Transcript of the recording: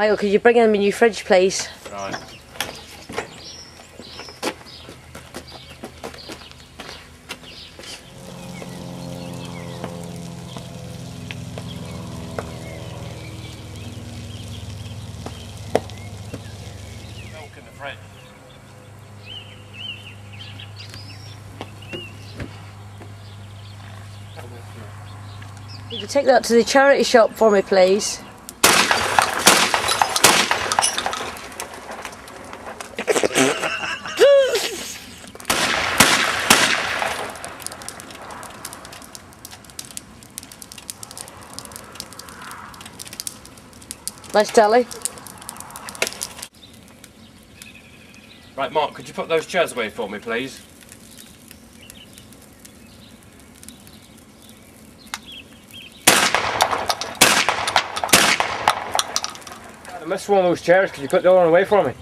Michael, could you bring in my new fridge, please? Right. Milk in the fridge. Could you take that to the charity shop for me, please? Nice telly. Right, Mark, could you put those chairs away for me, please? I missed one of those chairs. Could you put the other one away for me?